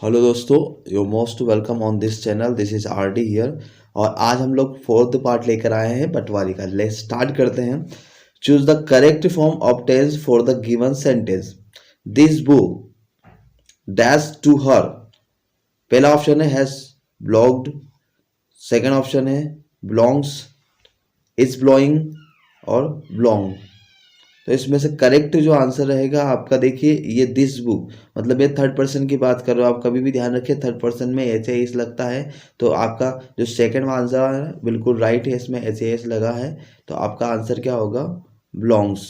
Hello दोस्तों, you most welcome on this channel. This is R D here. और आज हम लोग फोर्थ पार्ट लेकर आए हैं पटवारी का। लेट्स स्टार्ट करते हैं। Choose the correct form of tense for the given sentence. This book dash to her. पहला ऑप्शन है हैज ब्लॉग्ड। सेकंड ऑप्शन है बिलोंग्स, इज ब्लोइंग और बिलोंग। तो इसमें से करेक्ट जो आंसर रहेगा आपका, देखिए ये दिस बुक, मतलब ये थर्ड पर्सन की बात कर रहे हो आप। कभी भी ध्यान रखिए थर्ड पर्सन में एच ए एस लगता है, तो आपका जो सेकंड आंसर है बिल्कुल राइट है, इसमें एच ए एस लगा है, तो आपका आंसर क्या होगा, बिलोंग्स।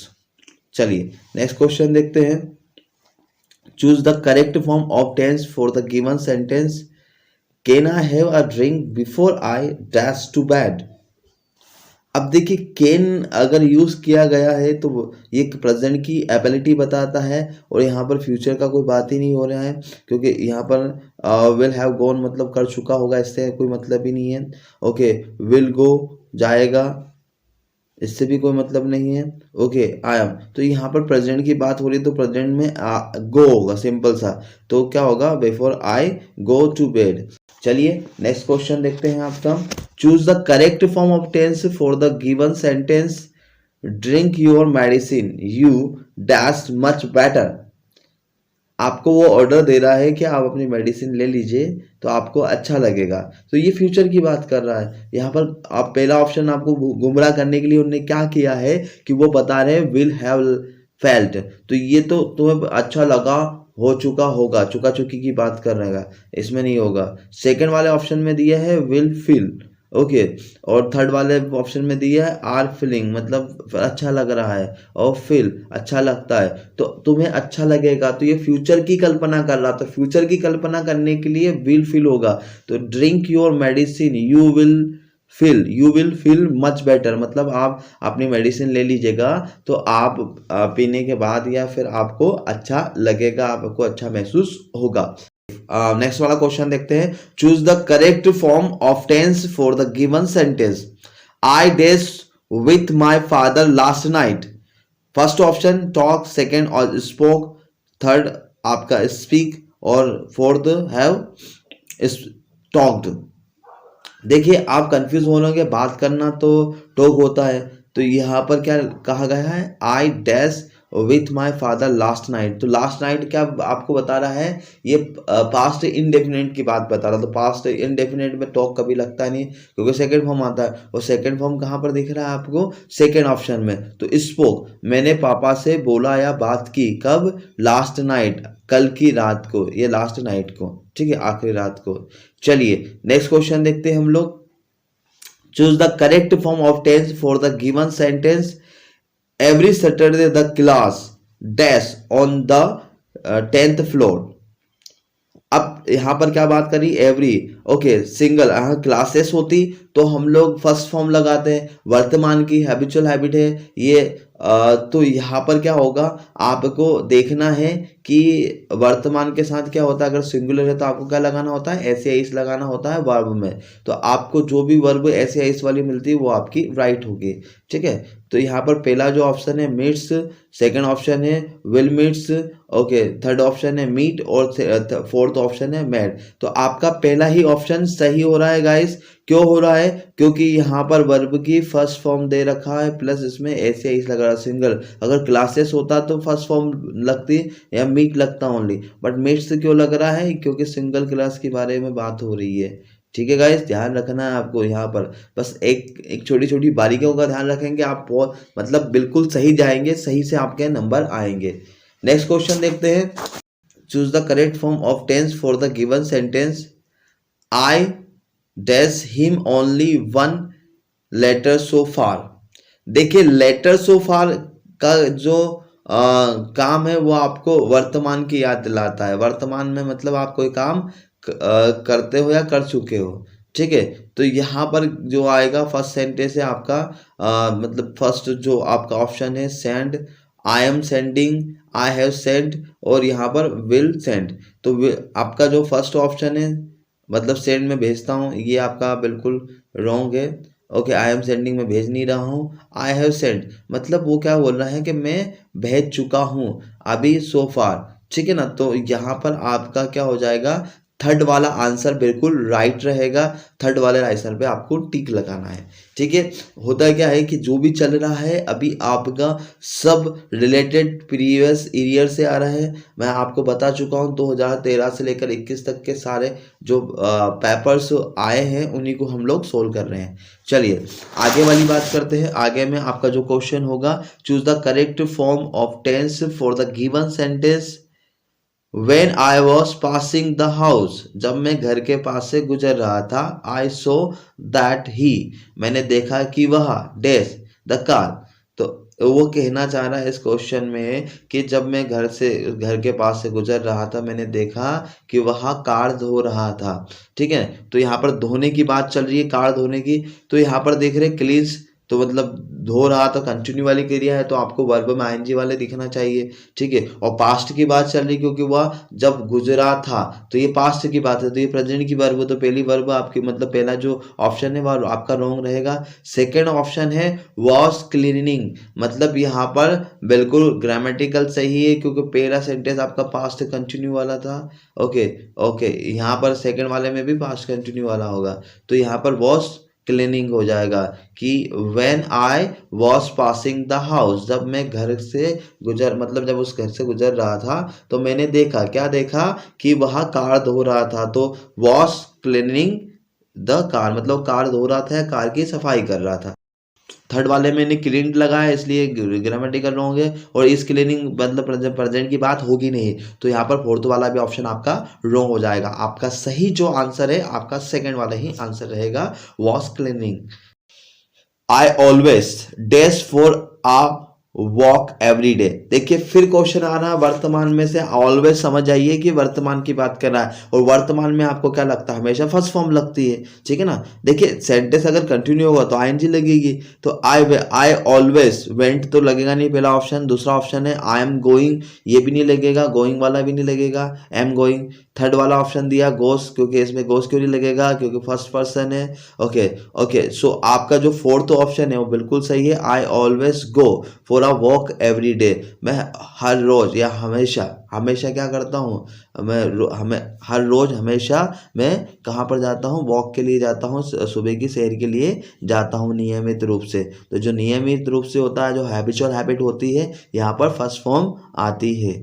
चलिए नेक्स्ट क्वेश्चन देखते हैं। Choose the correct form of tense for the given sentence. Can I have a drink before I dash to bed. अब देखिए कैन अगर यूज किया गया है तो ये प्रेजेंट की एबिलिटी बताता है, और यहाँ पर फ्यूचर का कोई बात ही नहीं हो रहा है, क्योंकि यहाँ पर विल हैव गॉन मतलब कर चुका होगा, इससे कोई मतलब ही नहीं है। ओके, विल गो जाएगा, इससे भी कोई मतलब नहीं है। ओके, आई एम, तो यहाँ पर प्रेजेंट की बात हो रही है, तो प्रेजेंट में गो होगा, सिंपल सा। तो क्या होगा, before I go to bed. चलिए नेक्स्ट क्वेश्चन देखते हैं आपका। Choose the correct form of tense for the given sentence. Drink your medicine you dash much better. आपको वो ऑर्डर दे रहा है कि आप अपनी मेडिसिन ले लीजिए तो आपको अच्छा लगेगा, तो ये फ्यूचर की बात कर रहा है। यहाँ पर आप पहला ऑप्शन आपको गुमराह करने के लिए उन्होंने क्या किया है कि वो बता रहे हैं विल हैव फेल्ट, तो ये तो तुम्हें अच्छा लगा, हो चुका होगा, चुका चुकी की बात कर रहेगा, इसमें नहीं होगा। सेकंड वाले ऑप्शन में दिया है विल फील। ओके, और थर्ड वाले ऑप्शन में दिया है आर फीलिंग, मतलब अच्छा लग रहा है, और फील अच्छा लगता है, तो तुम्हें अच्छा लगेगा, तो ये फ्यूचर की कल्पना कर रहा, तो फ्यूचर की कल्पना करने के लिए विल फील होगा। तो drink your medicine you will feel much better, मतलब आप अपनी मेडिसिन ले लीजिएगा तो आप पीने के बाद या फिर आपको अच्छा लगेगा, आपको अच्छा महसूस होगा। नेक्स्ट वाला क्वेश्चन देखते हैं। Choose the correct form of tense for the given sentence. I dash with my father last night. First option talk, second और स्पोक, थर्ड आपका स्पीक, और फोर्थ हैव टॉक्ड। देखिए आप कंफ्यूज हो लोगे, बात करना तो टॉक होता है, तो यहाँ पर क्या कहा गया है, I dash with my father last night. तो लास्ट नाइट क्या आपको बता रहा है, ये पास्ट इंडेफिनेट की बात बता रहा है, तो पास्ट इंडेफिनेट में टॉक कभी लगता नहीं, क्योंकि सेकंड फॉर्म आता है, और सेकंड फॉर्म कहाँ पर दिख रहा है आपको, सेकंड ऑप्शन में। तो स्पोक, मैंने पापा से बोला या बात की, कब, लास्ट नाइट, कल की रात को, ये लास्ट नाइट को, ठीक है, आखिरी रात को। चलिए नेक्स्ट क्वेश्चन देखते हैं हम लोग। Choose the correct form of tense for the given sentence. Every Saturday the class dash on the 10th floor. अब यहाँ पर क्या बात करी, एवरी, ओके, सिंगल, क्लासेस होती तो हम लोग फर्स्ट फॉर्म लगाते हैं, वर्तमान की हैबिचुअल हैबिट है ये। तो यहाँ पर क्या होगा, आपको देखना है कि वर्तमान के साथ क्या होता है, अगर सिंगुलर है तो आपको क्या लगाना होता है, ऐसे आइस लगाना होता है वर्ब में। तो आपको जो भी वर्ब ऐसे आइस वाली मिलती है वो आपकी राइट होगी, ठीक है। तो यहाँ पर पहला जो ऑप्शन है मीट्स, सेकंड ऑप्शन है will meets, okay, third option है मीट, और फोर्थ ऑप्शन है मैड। तो आपका पहला ही ऑप्शन सही हो रहा है गाइस। क्यों हो रहा है, क्योंकि यहाँ पर वर्ब की फर्स्ट फॉर्म दे रखा है, प्लस इसमें ऐसे ही लग रहा है सिंगल। अगर क्लासेस होता तो फर्स्ट फॉर्म लगती या मीट लगता ओनली, बट मीट्स क्यों लग रहा है, क्योंकि सिंगल क्लास के बारे में बात हो रही है, ठीक है गाइस, ध्यान रखना है आपको यहाँ पर। बस एक छोटी छोटी बारीकियों का ध्यान रखेंगे आप, बहुत मतलब बिल्कुल सही जाएंगे, सही से आपके नंबर आएंगे। नेक्स्ट क्वेश्चन देखते हैं। Choose the correct form of tense for the given sentence. I dash him only one letter so far. देखिए लेटर सो फार का जो काम है वो आपको वर्तमान की याद दिलाता है। वर्तमान में मतलब आप कोई काम करते हो या कर चुके हो, ठीक है। तो यहाँ पर जो आएगा फर्स्ट सेंटेंस है आपका, मतलब फर्स्ट जो आपका ऑप्शन है send, I am sending, I have send, और यहाँ पर विल सेंड। तो आपका जो फर्स्ट ऑप्शन है मतलब सेंड में भेजता हूँ, ये आपका बिल्कुल रॉन्ग है। ओके, आई एम सेंडिंग में भेज नहीं रहा हूँ, आई हैव सेंड मतलब वो क्या बोल रहा है कि मैं भेज चुका हूँ अभी सो फार, ठीक है ना। तो यहाँ पर आपका क्या हो जाएगा, थर्ड वाला आंसर बिल्कुल राइट रहेगा। थर्ड वाले आंसर पे आपको टिक लगाना है। ठीक है, होता क्या है कि जो भी चल रहा है अभी आपका सब रिलेटेड प्रीवियस ईयर से आ रहा है। मैं आपको बता चुका हूँ 2013 से लेकर 21 तक के सारे जो पेपर्स आए हैं उन्हीं को हम लोग सोल्व कर रहे हैं। चलिए आगे वाली बात करते हैं। आगे में आपका जो क्वेश्चन होगा, choose the correct form of tense for the given sentence When I was passing the house, जब मैं घर के पास से गुजर रहा था, I saw that he, मैंने देखा कि वह डैश द कार। तो वो कहना चाह रहा है इस क्वेश्चन में कि जब मैं घर के पास से गुजर रहा था, मैंने देखा कि वह कार धो रहा था। ठीक है, तो यहाँ पर धोने की बात चल रही है, कार धोने की। तो यहाँ पर देख रहे क्लीन्स, तो मतलब धो रहा तो कंटिन्यू वाली क्रिया है, तो आपको वर्ब में आईएनजी वाले दिखना चाहिए। ठीक है, और पास्ट की बात चल रही क्योंकि वह जब गुजरा था, तो ये पास्ट की बात है, तो ये प्रेजेंट की वर्ब, तो पहली वर्ब आपकी मतलब पहला जो ऑप्शन है वह आपका रॉन्ग रहेगा। सेकेंड ऑप्शन है वॉश क्लीनिंग, मतलब यहाँ पर बिल्कुल ग्रामेटिकल सही है क्योंकि पहला सेंटेंस आपका पास्ट कंटिन्यू वाला था। ओके ओके, यहाँ पर सेकेंड वाले में भी पास्ट कंटिन्यू वाला होगा, तो यहाँ पर वॉश क्लीनिंग हो जाएगा कि when I was passing the house, जब मैं घर से गुजर मतलब जब उस घर से गुजर रहा था तो मैंने देखा, क्या देखा कि वह कार धो रहा था। तो वॉश क्लीनिंग द कार मतलब कार धो रहा था, कार की सफाई कर रहा था। थर्ड वाले में मैंने क्लीन लगाया इसलिए ग्रामेटिकल रॉन्ग है, और इस क्लीनिंग मतलब प्रेजेंट की बात होगी नहीं, तो यहाँ पर फोर्थ वाला भी ऑप्शन आपका रॉन्ग हो जाएगा। आपका सही जो आंसर है आपका सेकंड वाला ही आंसर रहेगा, wash cleaning. I always dash for uh walk every day. देखिए फिर क्वेश्चन आ रहा है वर्तमान में से, ऑलवेज समझ जाइए कि वर्तमान की बात कर रहा है, और वर्तमान में आपको क्या लगता है, हमेशा फर्स्ट फॉर्म लगती है। ठीक है ना, देखिए सेंटेंस अगर कंटिन्यू होगा तो आईएनजी लगेगी, तो आई ऑलवेज वेंट तो लगेगा नहीं पहला ऑप्शन। दूसरा ऑप्शन है आई एम गोइंग, ये भी नहीं लगेगा, गोइंग वाला भी नहीं लगेगा, एम गोइंग। थर्ड वाला ऑप्शन दिया गोस, क्योंकि इसमें गोस क्यों नहीं लगेगा, क्योंकि फर्स्ट पर्सन है। ओके ओके, सो आपका जो फोर्थ ऑप्शन है वो बिल्कुल सही है, I always go for a walk every day. मैं हर रोज या हमेशा, हमेशा क्या करता हूँ, हमें हर रोज हमेशा मैं कहाँ पर जाता हूँ, वॉक के लिए जाता हूँ, सुबह की सैर के लिए जाता हूँ नियमित रूप से। तो जो नियमित रूप से होता है, जो हैबिचुअल हैबिट होती है, यहाँ पर फर्स्ट फॉर्म आती है।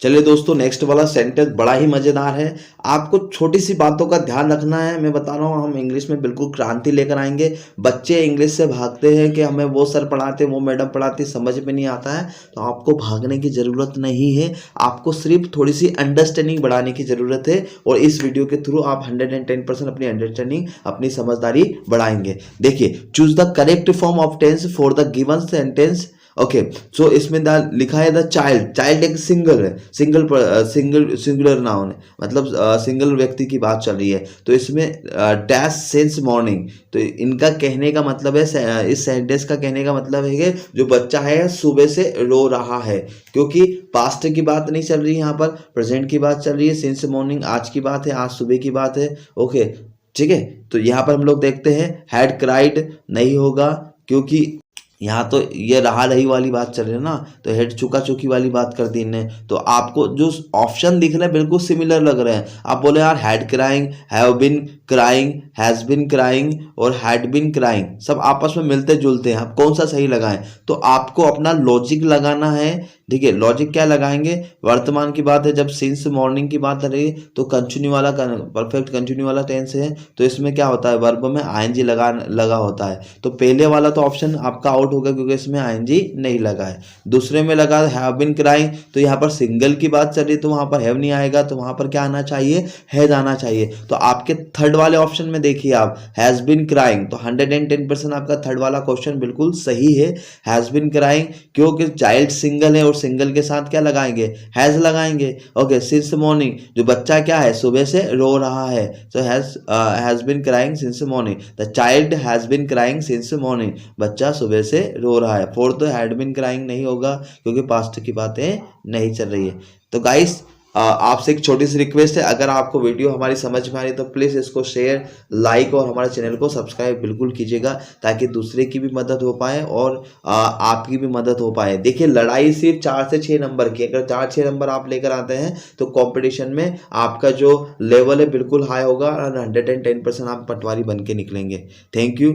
चलिए दोस्तों, नेक्स्ट वाला सेंटेंस बड़ा ही मजेदार है। आपको छोटी सी बातों का ध्यान रखना है। मैं बता रहा हूँ हम इंग्लिश में बिल्कुल क्रांति लेकर आएंगे। बच्चे इंग्लिश से भागते हैं कि हमें वो सर पढ़ाते, वो मैडम पढ़ाती, समझ में नहीं आता है, तो आपको भागने की ज़रूरत नहीं है। आपको सिर्फ थोड़ी सी अंडरस्टैंडिंग बढ़ाने की ज़रूरत है, और इस वीडियो के थ्रू आप 110% अपनी अंडरस्टैंडिंग, अपनी समझदारी बढ़ाएंगे। देखिए, choose the correct form of tense for the given sentence. Okay, so इसमें लिखा है द चाइल्ड। चाइल्ड एक सिंगल है, सिंगुलर नाउन है, मतलब सिंगल व्यक्ति की बात चल रही है। तो इसमें डैश सिंस मॉर्निंग, तो इनका कहने का मतलब है, इस सेंटेंस का कहने का मतलब है कि जो बच्चा है सुबह से रो रहा है, क्योंकि पास्ट की बात नहीं चल रही, यहाँ पर प्रेजेंट की बात चल रही है। सिंस मॉर्निंग आज की बात है, आज सुबह की बात है। ओके ठीक है, तो यहाँ पर हम लोग देखते हैं हैड क्राइड नहीं होगा, क्योंकि यहाँ तो ये रहा रही वाली बात चल रही है ना, तो हेड चुका चुकी वाली बात कर दी इनने। तो आपको जो ऑप्शन दिख रहे हैं बिल्कुल सिमिलर लग रहे हैं। आप बोले यार had crying, have been crying, has been crying और हैड बिन क्राइंग, सब आपस में मिलते जुलते हैं। आप कौन सा सही लगाएं, तो आपको अपना लॉजिक लगाना है। ठीक है, लॉजिक क्या लगाएंगे, वर्तमान की बात है, जब सिंस मॉर्निंग की बात रही तो कंटिन्यू वाला परफेक्ट कंटिन्यू वाला टेंस है, तो इसमें क्या होता है, वर्ब में आईएनजी लगा होता है। तो पहले वाला तो ऑप्शन आपका आउट होगा क्योंकि इसमें आईएनजी नहीं लगा है। दूसरे में लगा हैव बीन क्राइंग, तो यहाँ पर सिंगल की बात चल रही तो वहां पर हैव नहीं आएगा, तो वहां पर क्या आना चाहिए, हैज आना चाहिए। तो आपके थर्ड वाले ऑप्शन में देखिए आप हैज बीन क्राइंग, तो 110% आपका थर्ड वाला क्वेश्चन बिल्कुल सही है, हैज बीन क्राइंग, क्योंकि चाइल्ड सिंगल है और सिंगल के साथ क्या लगाएंगे, हैज लगाएंगे। ओके, सिंस मॉर्निंग, जो बच्चा क्या है सुबह से रो रहा है, तो has been crying since morning, the child has been crying since morning, बच्चा सुबह से रो रहा है। फोर्थ हैड बीन क्राइंग नहीं होगा क्योंकि पास्ट की बातें नहीं चल रही है। तो गाइस आपसे एक छोटी सी रिक्वेस्ट है, अगर आपको वीडियो हमारी समझ में आ रही तो प्लीज़ इसको शेयर, लाइक और हमारे चैनल को सब्सक्राइब बिल्कुल कीजिएगा, ताकि दूसरे की भी मदद हो पाए और आपकी भी मदद हो पाए। देखिए, लड़ाई सिर्फ 4 से 6 नंबर की, अगर 4-6 नंबर आप लेकर आते हैं तो कंपटीशन में आपका जो लेवल है बिल्कुल हाई होगा और 110% आप पटवारी बन के निकलेंगे। Thank you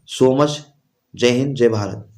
so much. जय हिंद, जय भारत।